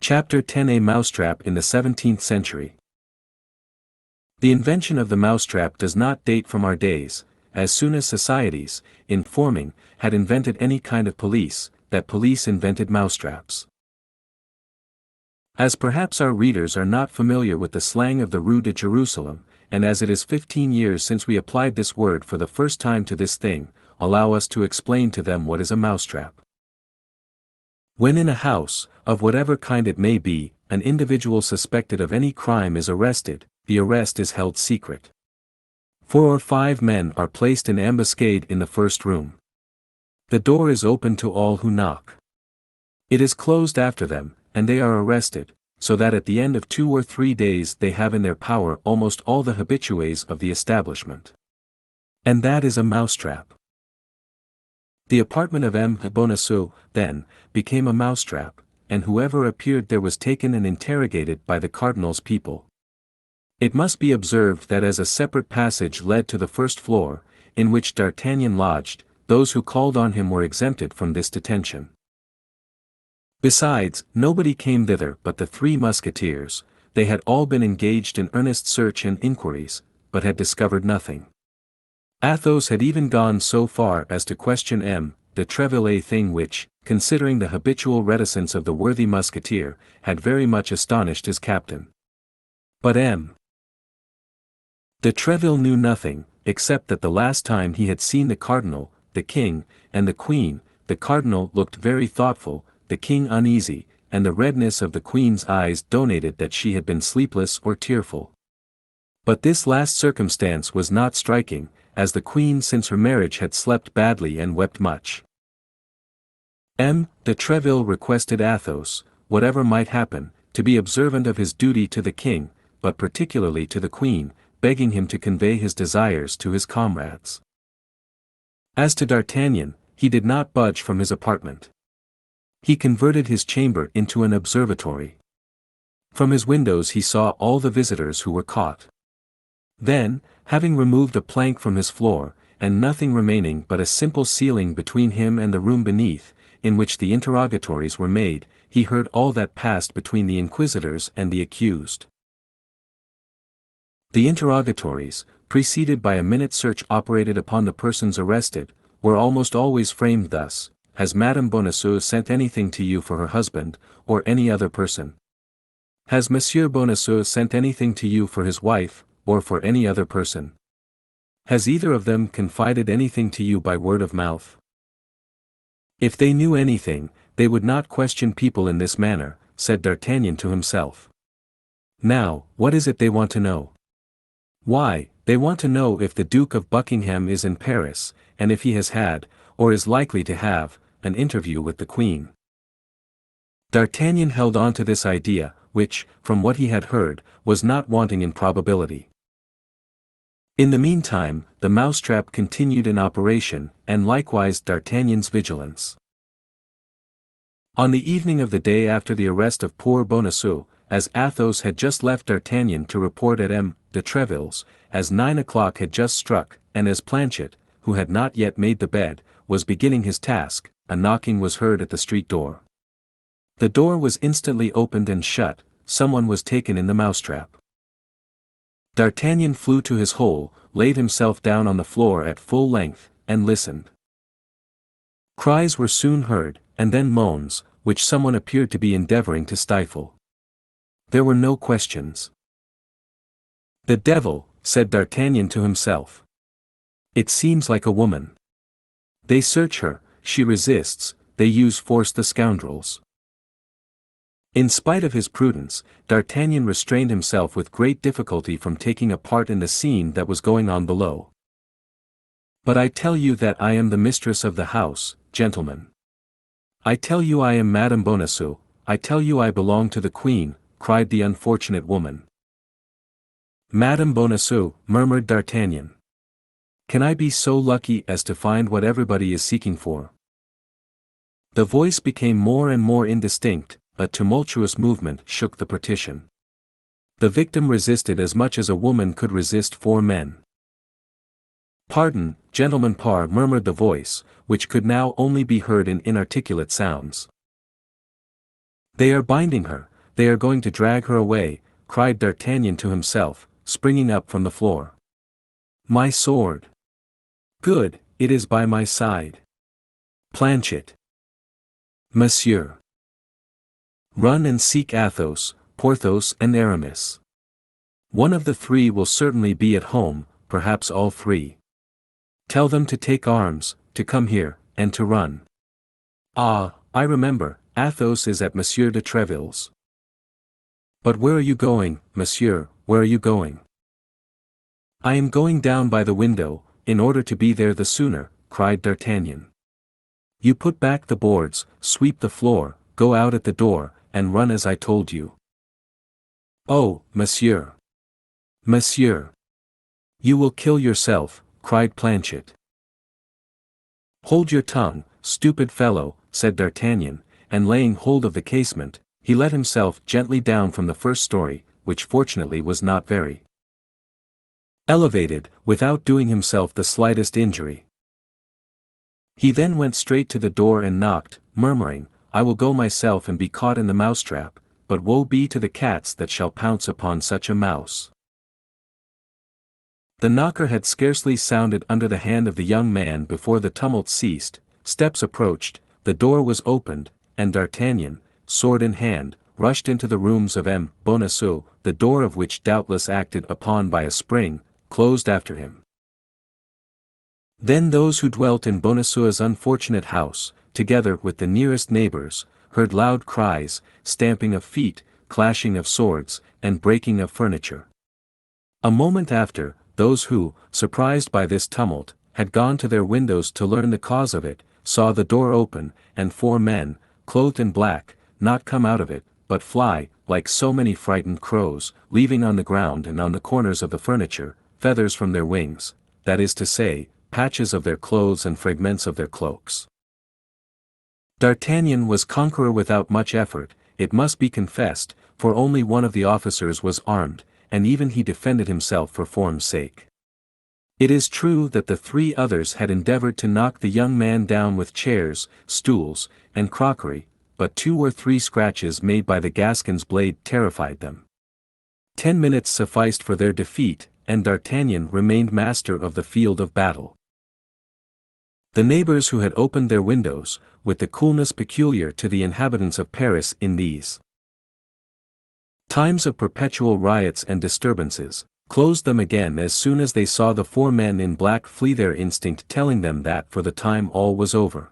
Chapter 10: A Mousetrap in the 17th Century. The invention of the mousetrap does not date from our days. As soon as societies, in forming, had invented any kind of police, that police invented mousetraps. As perhaps our readers are not familiar with the slang of the Rue de Jerusalem, and as it is 15 years since we applied this word for the first time to this thing, allow us to explain to them what is a mousetrap. When in a house, of whatever kind it may be, an individual suspected of any crime is arrested, the arrest is held secret. 4 or 5 men are placed in ambuscade in the first room. The door is open to all who knock. It is closed after them, and they are arrested, so that at the end of 2 or 3 days they have in their power almost all the habitués of the establishment. And that is a mousetrap. The apartment of M. Bonacieux, then, became a mousetrap, and whoever appeared there was taken and interrogated by the cardinal's people. It must be observed that as a separate passage led to the first floor, in which D'Artagnan lodged, those who called on him were exempted from this detention. Besides, nobody came thither but the 3 Musketeers. They had all been engaged in earnest search and inquiries, but had discovered nothing. Athos had even gone so far as to question M. de Treville, a thing which, considering the habitual reticence of the worthy Musketeer, had very much astonished his captain. But M. de Treville knew nothing, except that the last time he had seen the cardinal, the king, and the queen, the cardinal looked very thoughtful, the king uneasy, and the redness of the queen's eyes denoted that she had been sleepless or tearful. But this last circumstance was not striking, as the queen since her marriage had slept badly and wept much. M. de Treville requested Athos, whatever might happen, to be observant of his duty to the king, but particularly to the queen, begging him to convey his desires to his comrades. As to D'Artagnan, he did not budge from his apartment. He converted his chamber into an observatory. From his windows he saw all the visitors who were caught. Then, having removed a plank from his floor, and nothing remaining but a simple ceiling between him and the room beneath, in which the interrogatories were made, he heard all that passed between the inquisitors and the accused. The interrogatories, preceded by a minute search operated upon the persons arrested, were almost always framed thus: "Has Madame Bonacieux sent anything to you for her husband, or any other person? Has Monsieur Bonacieux sent anything to you for his wife, or for any other person? Has either of them confided anything to you by word of mouth?" If they knew anything, they would not question people in this manner, said D'Artagnan to himself. Now, what is it they want to know? Why, they want to know if the Duke of Buckingham is in Paris, and if he has had, or is likely to have, an interview with the Queen. D'Artagnan held on to this idea, which, from what he had heard, was not wanting in probability. In the meantime, the mousetrap continued in operation, and likewise D'Artagnan's vigilance. On the evening of the day after the arrest of poor Bonacieux, as Athos had just left D'Artagnan to report at M. de Treville's, as 9 o'clock had just struck, and as Planchet, who had not yet made the bed, was beginning his task, a knocking was heard at the street door. The door was instantly opened and shut. Someone was taken in the mousetrap. D'Artagnan flew to his hole, laid himself down on the floor at full length, and listened. Cries were soon heard, and then moans, which someone appeared to be endeavoring to stifle. There were no questions. "The devil," said D'Artagnan to himself. "It seems like a woman. They search her, she resists, they use force, the scoundrels." In spite of his prudence, D'Artagnan restrained himself with great difficulty from taking a part in the scene that was going on below. "But I tell you that I am the mistress of the house, gentlemen. I tell you I am Madame Bonacieux, I tell you I belong to the Queen," cried the unfortunate woman. "Madame Bonacieux," murmured D'Artagnan. "Can I be so lucky as to find what everybody is seeking for?" The voice became more and more indistinct. A tumultuous movement shook the partition. The victim resisted as much as a woman could resist 4 men. "Pardon, gentlemen," murmured the voice, which could now only be heard in inarticulate sounds. "They are binding her, They are going to drag her away, cried D'Artagnan to himself, springing up from the floor. My sword! Good, it is by my side. Planchet. Monsieur. Run and seek Athos, Porthos and Aramis. One of the three will certainly be at home, perhaps all three. Tell them to take arms, to come here, and to run. Ah, I remember, Athos is at Monsieur de Treville's. But where are you going, monsieur, where are you going? I am going down by the window, in order to be there the sooner, cried D'Artagnan. You put back the boards, sweep the floor, go out at the door, and run as I told you. Oh, monsieur! Monsieur! You will kill yourself, cried Planchet. Hold your tongue, stupid fellow, said D'Artagnan, and laying hold of the casement, he let himself gently down from the first story, which fortunately was not very elevated, without doing himself the slightest injury. He then went straight to the door and knocked, murmuring, I will go myself and be caught in the mousetrap, but woe be to the cats that shall pounce upon such a mouse. The knocker had scarcely sounded under the hand of the young man before the tumult ceased, steps approached, the door was opened, and D'Artagnan, sword in hand, rushed into the rooms of M. Bonacieux, the door of which doubtless acted upon by a spring, closed after him. Then those who dwelt in Bonacieux's unfortunate house, together with the nearest neighbors, heard loud cries, stamping of feet, clashing of swords, and breaking of furniture. A moment after, those who, surprised by this tumult, had gone to their windows to learn the cause of it, saw the door open, and 4 men, clothed in black, not come out of it, but fly, like so many frightened crows, leaving on the ground and on the corners of the furniture, feathers from their wings, that is to say, patches of their clothes and fragments of their cloaks. D'Artagnan was conqueror without much effort, it must be confessed, for only one of the officers was armed, and even he defended himself for form's sake. It is true that the 3 others had endeavored to knock the young man down with chairs, stools, and crockery, but 2 or 3 scratches made by the Gascon's blade terrified them. 10 minutes sufficed for their defeat, and D'Artagnan remained master of the field of battle. The neighbors who had opened their windows, with the coolness peculiar to the inhabitants of Paris in these times of perpetual riots and disturbances, closed them again as soon as they saw the 4 men in black flee, their instinct telling them that for the time all was over.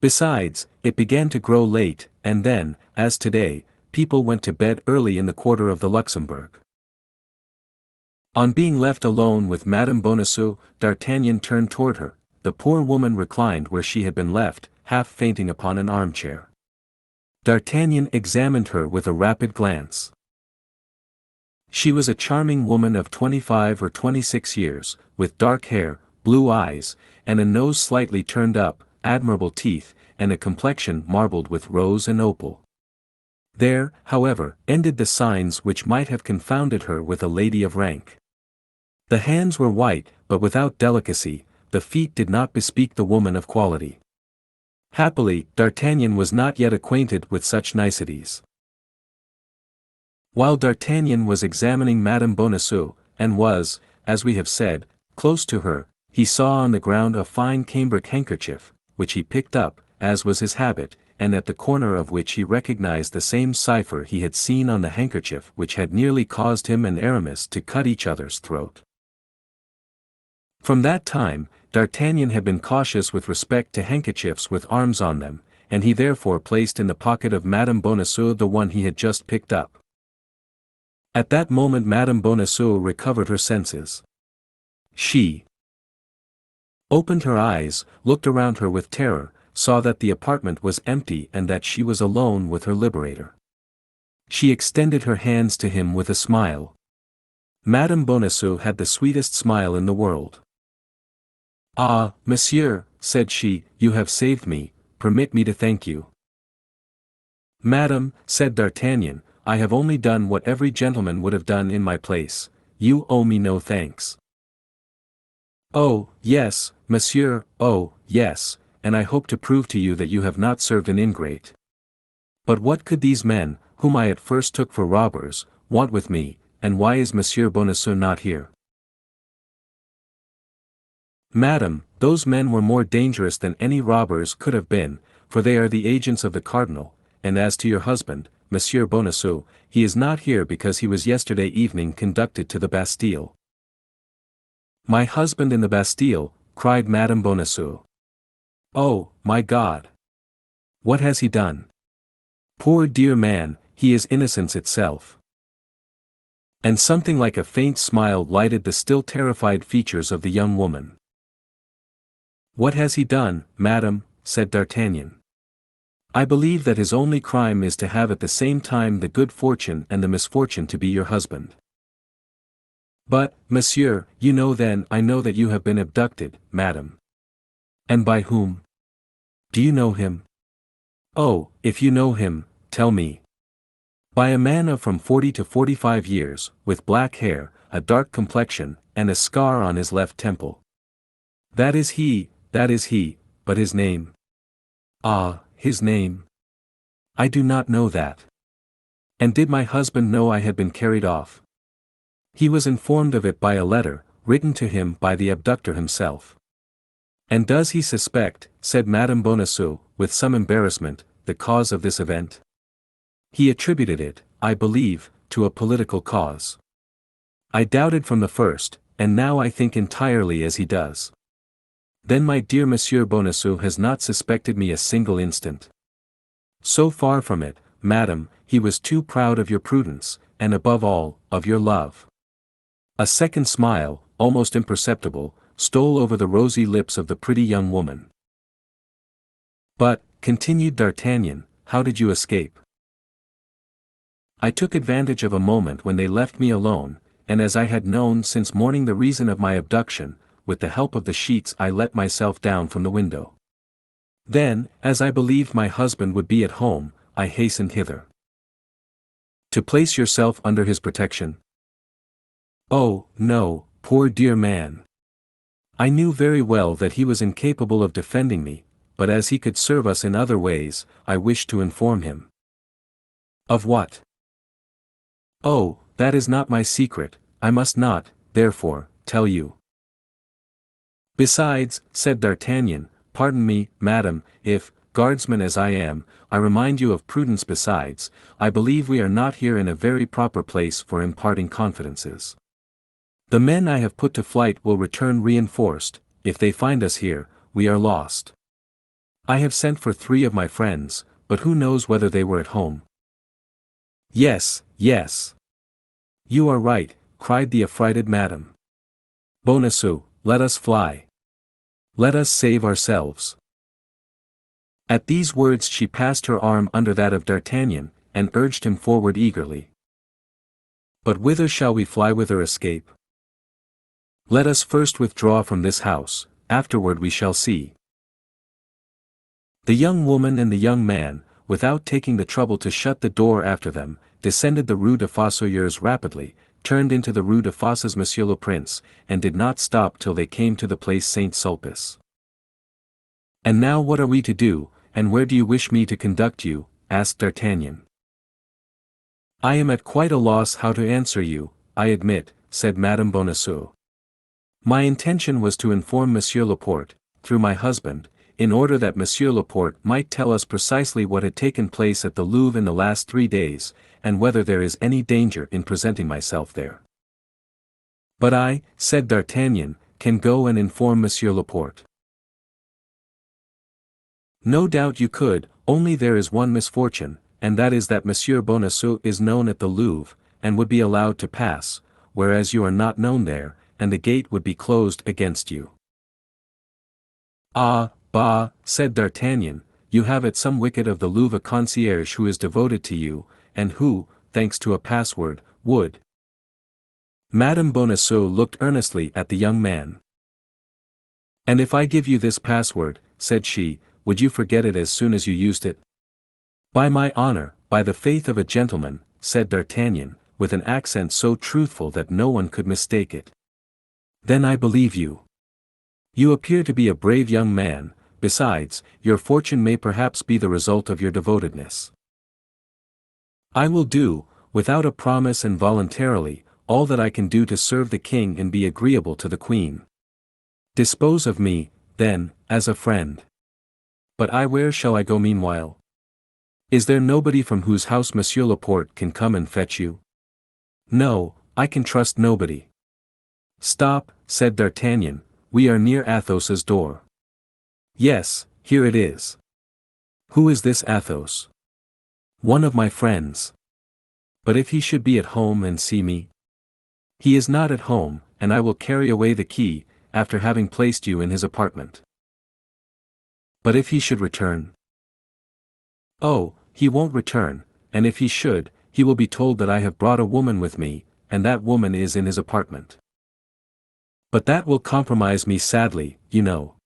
Besides, it began to grow late, and then, as today, people went to bed early in the quarter of the Luxembourg. On being left alone with Madame Bonacieux, D'Artagnan turned toward her. The poor woman reclined where she had been left, half fainting upon an armchair. D'Artagnan examined her with a rapid glance. She was a charming woman of 25 or 26 years, with dark hair, blue eyes, and a nose slightly turned up, admirable teeth, and a complexion marbled with rose and opal. There, however, ended the signs which might have confounded her with a lady of rank. The hands were white, but without delicacy, the feet did not bespeak the woman of quality. Happily, D'Artagnan was not yet acquainted with such niceties. While D'Artagnan was examining Madame Bonacieux, and was, as we have said, close to her, he saw on the ground a fine cambric handkerchief, which he picked up, as was his habit, and at the corner of which he recognized the same cipher he had seen on the handkerchief which had nearly caused him and Aramis to cut each other's throat. From that time, D'Artagnan had been cautious with respect to handkerchiefs with arms on them, and he therefore placed in the pocket of Madame Bonacieux the one he had just picked up. At that moment Madame Bonacieux recovered her senses. She opened her eyes, looked around her with terror, saw that the apartment was empty and that she was alone with her liberator. She extended her hands to him with a smile. Madame Bonacieux had the sweetest smile in the world. "Ah, monsieur," said she, "you have saved me, permit me to thank you." "Madame," said D'Artagnan, "I have only done what every gentleman would have done in my place, you owe me no thanks." "Oh, yes, monsieur, oh, yes, and I hope to prove to you that you have not served an ingrate. But what could these men, whom I at first took for robbers, want with me, and why is Monsieur Bonacieux not here?" "Madam, those men were more dangerous than any robbers could have been, for they are the agents of the cardinal, and as to your husband, Monsieur Bonacieux, he is not here because he was yesterday evening conducted to the Bastille." "My husband in the Bastille," cried Madame Bonacieux. "Oh, my God! What has he done? Poor dear man, he is innocence itself." And something like a faint smile lighted the still terrified features of the young woman. "What has he done, madame?" said D'Artagnan. "I believe that his only crime is to have at the same time the good fortune and the misfortune to be your husband." "But, monsieur, you know then I know that you have been abducted, madame." "And by whom? Do you know him?" "Oh, if you know him, tell me." "By a man of from 40 to 45 years, with black hair, a dark complexion, and a scar on his left temple." That is he, but his name?" "Ah, his name? I do not know that." "And did my husband know I had been carried off?" "He was informed of it by a letter, written to him by the abductor himself." "And does he suspect," said Madame Bonacieux, with some embarrassment, "the cause of this event?" "He attributed it, I believe, to a political cause." "I doubted from the first, and now I think entirely as he does." "Then my dear Monsieur Bonacieux has not suspected me a single instant." "So far from it, madame, he was too proud of your prudence, and above all, of your love." A second smile, almost imperceptible, stole over the rosy lips of the pretty young woman. "But," continued D'Artagnan, "how did you escape?" "I took advantage of a moment when they left me alone, and as I had known since morning the reason of my abduction, with the help of the sheets I let myself down from the window. Then, as I believed my husband would be at home, I hastened hither." "To place yourself under his protection?" "Oh, no, poor dear man. I knew very well that he was incapable of defending me, but as he could serve us in other ways, I wished to inform him." "Of what?" "Oh, that is not my secret, I must not, therefore, tell you." "Besides," said D'Artagnan, "pardon me, madame, if, guardsman as I am, I remind you of prudence. Besides, I believe we are not here in a very proper place for imparting confidences. The men I have put to flight will return reinforced. If they find us here, we are lost. I have sent for 3 of my friends, but who knows whether they were at home?" "Yes, yes. You are right," cried the affrighted madame. "Bonacieux, let us fly. Let us save ourselves." At these words she passed her arm under that of D'Artagnan, and urged him forward eagerly. "But whither shall we fly, whither escape? Let us first withdraw from this house, afterward we shall see." The young woman and the young man, without taking the trouble to shut the door after them, descended the Rue des Fossoyeurs rapidly, turned into the Rue des Fosses Monsieur le Prince, and did not stop till they came to the place Saint-Sulpice. "And now what are we to do, and where do you wish me to conduct you?" asked D'Artagnan. "I am at quite a loss how to answer you, I admit," said Madame Bonacieux. "My intention was to inform Monsieur Laporte, through my husband, in order that Monsieur Laporte might tell us precisely what had taken place at the Louvre in the last 3 days, and whether there is any danger in presenting myself there." "But I," said D'Artagnan, "can go and inform Monsieur Laporte." "No doubt you could, only there is one misfortune, and that is that Monsieur Bonacieux is known at the Louvre, and would be allowed to pass, whereas you are not known there, and the gate would be closed against you." "Ah, bah," said D'Artagnan, "you have at some wicket of the Louvre a concierge who is devoted to you, and who, thanks to a password, would—" Madame Bonacieux looked earnestly at the young man. "And if I give you this password," said she, "would you forget it as soon as you used it?" "By my honor, by the faith of a gentleman," said D'Artagnan, with an accent so truthful that no one could mistake it. "Then I believe you. You appear to be a brave young man, besides, your fortune may perhaps be the result of your devotedness." I will do, without a promise and voluntarily, all that I can do to serve the king and be agreeable to the queen. Dispose of me, then, as a friend. But where shall I go meanwhile? Is there nobody from whose house Monsieur Laporte can come and fetch you? No, I can trust nobody. Stop, said D'Artagnan, we are near Athos's door. Yes, here it is. Who is this Athos? One of my friends. But if he should be at home and see me? He is not at home, and I will carry away the key, after having placed you in his apartment. But if he should return? Oh, he won't return, and if he should, he will be told that I have brought a woman with me, and that woman is in his apartment. But that will compromise me sadly, you know.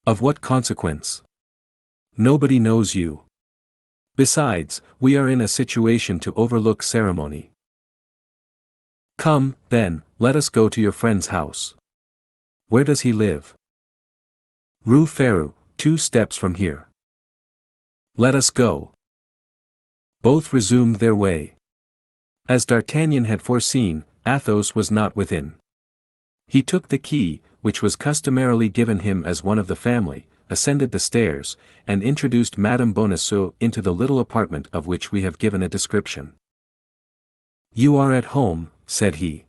Of what consequence? Nobody knows you. Besides, we are in a situation to overlook ceremony. Come, then, let us go to your friend's house. Where does he live? Rue Ferou, 2 steps from here. Let us go. Both resumed their way. As D'Artagnan had foreseen, Athos was not within. He took the key, which was customarily given him as one of the family, ascended the stairs, and introduced Madame Bonacieux into the little apartment of which we have given a description. You are at home, said he.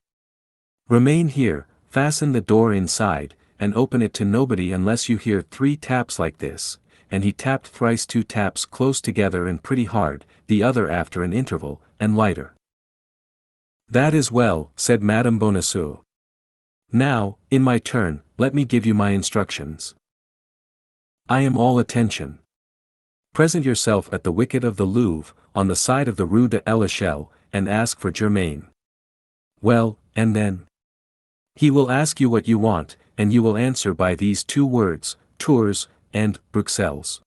Remain here, fasten the door inside, and open it to nobody unless you hear 3 taps like this, and he tapped thrice 2 taps close together and pretty hard, the other after an interval, and lighter. That is well, said Madame Bonacieux. Now, in my turn, let me give you my instructions. I am all attention. Present yourself at the wicket of the Louvre, on the side of the Rue de l'Echelle, and ask for Germain. Well, and then? He will ask you what you want, and you will answer by these 2 words, Tours, and Bruxelles.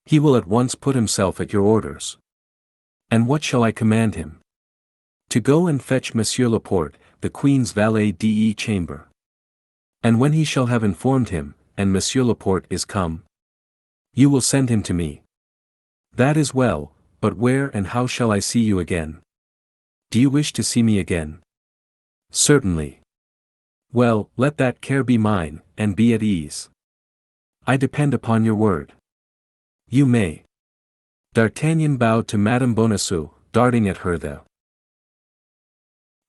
He will at once put himself at your orders. And what shall I command him? To go and fetch Monsieur Laporte, the Queen's valet de chamber. And when he shall have informed him, and Monsieur Laporte is come, you will send him to me. That is well, but where and how shall I see you again? Do you wish to see me again? Certainly. Well, let that care be mine, and be at ease. I depend upon your word. You may. D'Artagnan bowed to Madame Bonacieux, darting at her the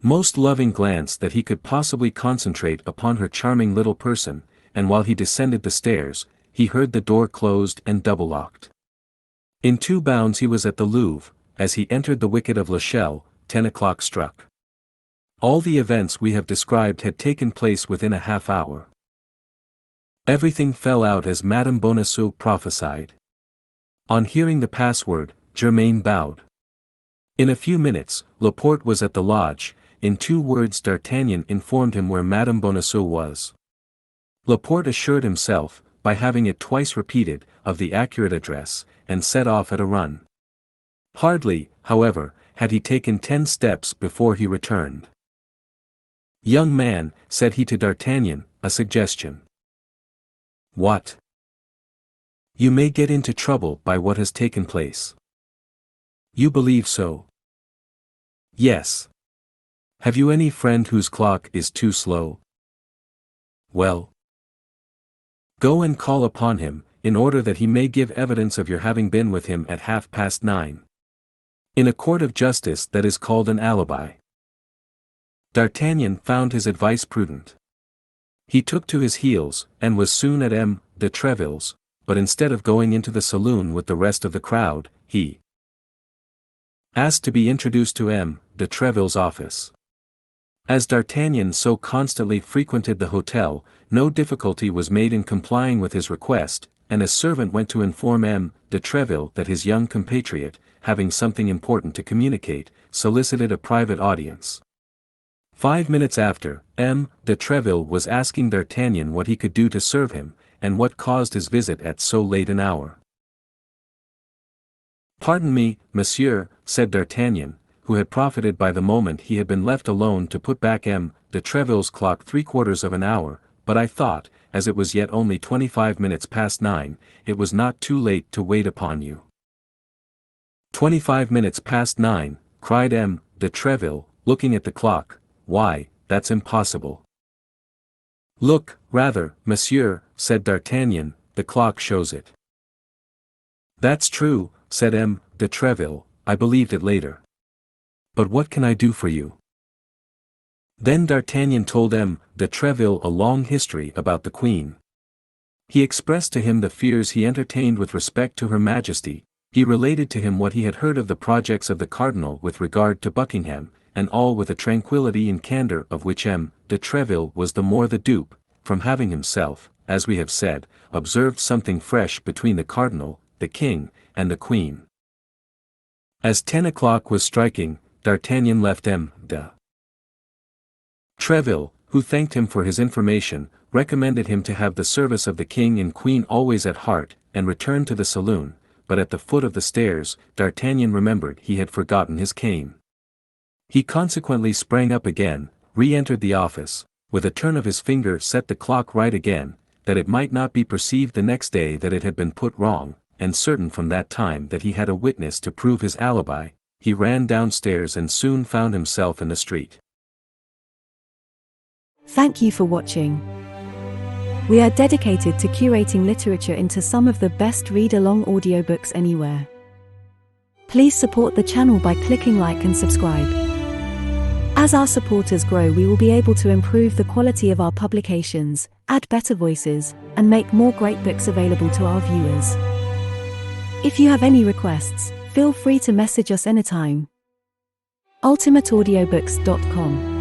most loving glance that he could possibly concentrate upon her charming little person, and while he descended the stairs, he heard the door closed and double-locked. In 2 bounds he was at the Louvre. As he entered the wicket of l'Echelle, 10 o'clock struck. All the events we have described had taken place within a half-hour. Everything fell out as Madame Bonacieux prophesied. On hearing the password, Germain bowed. In a few minutes, Laporte was at the lodge. In 2 words D'Artagnan informed him where Madame Bonacieux was. Laporte assured himself, by having it twice repeated, of the accurate address, and set off at a run. Hardly, however, had he taken 10 steps before he returned. Young man, said he to D'Artagnan, a suggestion. What? You may get into trouble by what has taken place. You believe so? Yes. Have you any friend whose clock is too slow? Well, go and call upon him, in order that he may give evidence of your having been with him at 9:30. In a court of justice that is called an alibi. D'Artagnan found his advice prudent. He took to his heels, and was soon at M. de Treville's, but instead of going into the saloon with the rest of the crowd, he asked to be introduced to M. de Treville's office. As D'Artagnan so constantly frequented the hotel, no difficulty was made in complying with his request, and a servant went to inform M. de Treville that his young compatriot, having something important to communicate, solicited a private audience. 5 minutes after, M. de Treville was asking D'Artagnan what he could do to serve him, and what caused his visit at so late an hour. Pardon me, monsieur, said D'Artagnan, who had profited by the moment he had been left alone to put back M. de Treville's clock 3/4 of an hour, but I thought, as it was yet only 25 minutes past 9, it was not too late to wait upon you. "25 minutes past 9, cried M. de Treville, looking at the clock. "Why, that's impossible." "Look, rather, monsieur," said D'Artagnan, "the clock shows it." "That's true," said M. de Treville, "I believed it later. But what can I do for you?" Then D'Artagnan told M. de Treville a long history about the Queen. He expressed to him the fears he entertained with respect to her Majesty, he related to him what he had heard of the projects of the Cardinal with regard to Buckingham, and all with a tranquillity and candour of which M. de Treville was the more the dupe, from having himself, as we have said, observed something fresh between the Cardinal, the King, and the Queen. As 10 o'clock was striking, D'Artagnan left M. de Treville, who thanked him for his information, recommended him to have the service of the King and Queen always at heart, and returned to the saloon, but at the foot of the stairs, D'Artagnan remembered he had forgotten his cane. He consequently sprang up again, re-entered the office, with a turn of his finger set the clock right again, that it might not be perceived the next day that it had been put wrong, and certain from that time that he had a witness to prove his alibi, he ran downstairs and soon found himself in the street. Thank you for watching. We are dedicated to curating literature into some of the best read-along audiobooks anywhere. Please support the channel by clicking like and subscribe. As our supporters grow, we will be able to improve the quality of our publications, add better voices, and make more great books available to our viewers. If you have any requests, feel free to message us anytime. ultimateaudiobooks.com